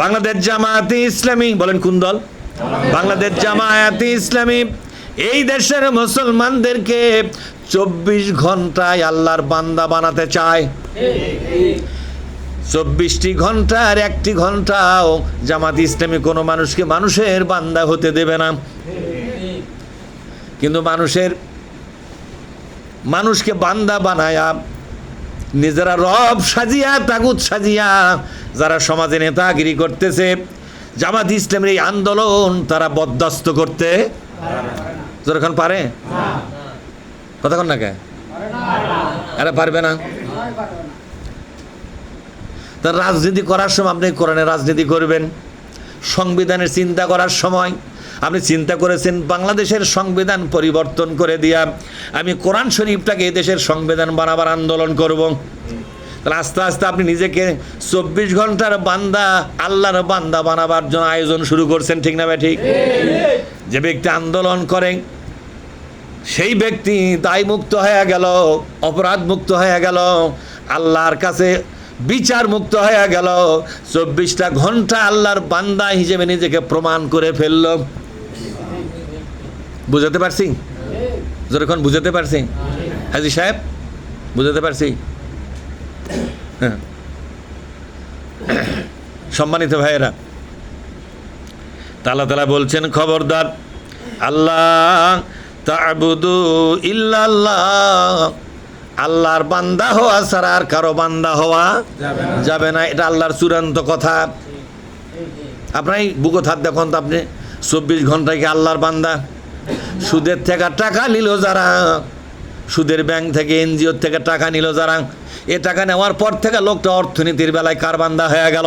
বাংলাদেশ জামায়াতে ইসলামী, বলেন কোন দল? বাংলাদেশ জামায়াতে ইসলামী এই দেশের মুসলমানদেরকে 24 ঘন্টায় আল্লাহর বান্দা বানাতে চায়। 24টি ঘন্টার 1টি ঘন্টাও জামাত ইসলামী কোনো মানুষকে মানুষের বান্দা হতে দেবে না। কিন্তু মানুষকে বান্দা বানায়া নিজেরা রব সাজিয়া তাগুত সাজিয়া যারা সমাজে নেতাগিরি করতেছে, জামাত ইসলামের এই আন্দোলন তারা বরদাস্ত করতে যখন পারে, কতক্ষণ না কে আরে পারবে না। তার রাজনীতি করার সময় আপনি কোরআনের রাজনীতি করবেন, সংবিধানের চিন্তা করার সময় আপনি চিন্তা করেছেন বাংলাদেশের সংবিধান পরিবর্তন করে দিয়া আমি কোরআন শরীফটাকে এই দেশের সংবিধান বানাবার আন্দোলন করব। তাহলে আস্তে আস্তে আপনি নিজেকে 24 ঘন্টার বান্দা, আল্লাহর বান্দা বানাবার জন্য আয়োজন শুরু করছেন, ঠিক না ভাই? ঠিক। যে ব্যক্তি আন্দোলন করেন সেই ব্যক্তি দায়মুক্ত হয়ে গেল, অপরাধ মুক্ত হয়ে গেল, আল্লাহর কাছে বিচার মুক্ত হয়ে গেল, 24টা ঘন্টা আল্লাহর বান্দা হিসেবে নিজেকে প্রমাণ করে ফেলল। বুঝাতে পারছি? যখন বুঝাতে পারছি হাজী সাহেব, বুঝাতে পারছি? হ্যাঁ। সম্মানিত ভাইয়েরা, আল্লাহ তাআলা বলছেন, খবরদার আল্লাহ তা'বুদু ইল্লাল্লাহ, আল্লাহর বান্দা হওয়া ছাড়া আর কারো বান্দা হওয়া যাবে না। এটা আল্লাহর চূড়ান্ত কথা। আপনার বুকো হাত দেখুন তো, আপনি 24 ঘন্টায় কি আল্লাহর বান্দা? সুদের থেকে টাকা নিল যারা, সুদের ব্যাংক থেকে এনজিও থেকে টাকা নিল যারা, এ টাকা নেওয়ার পর থেকে লোকটা অর্থনীতির বেলায় কার বান্দা হয়ে গেল?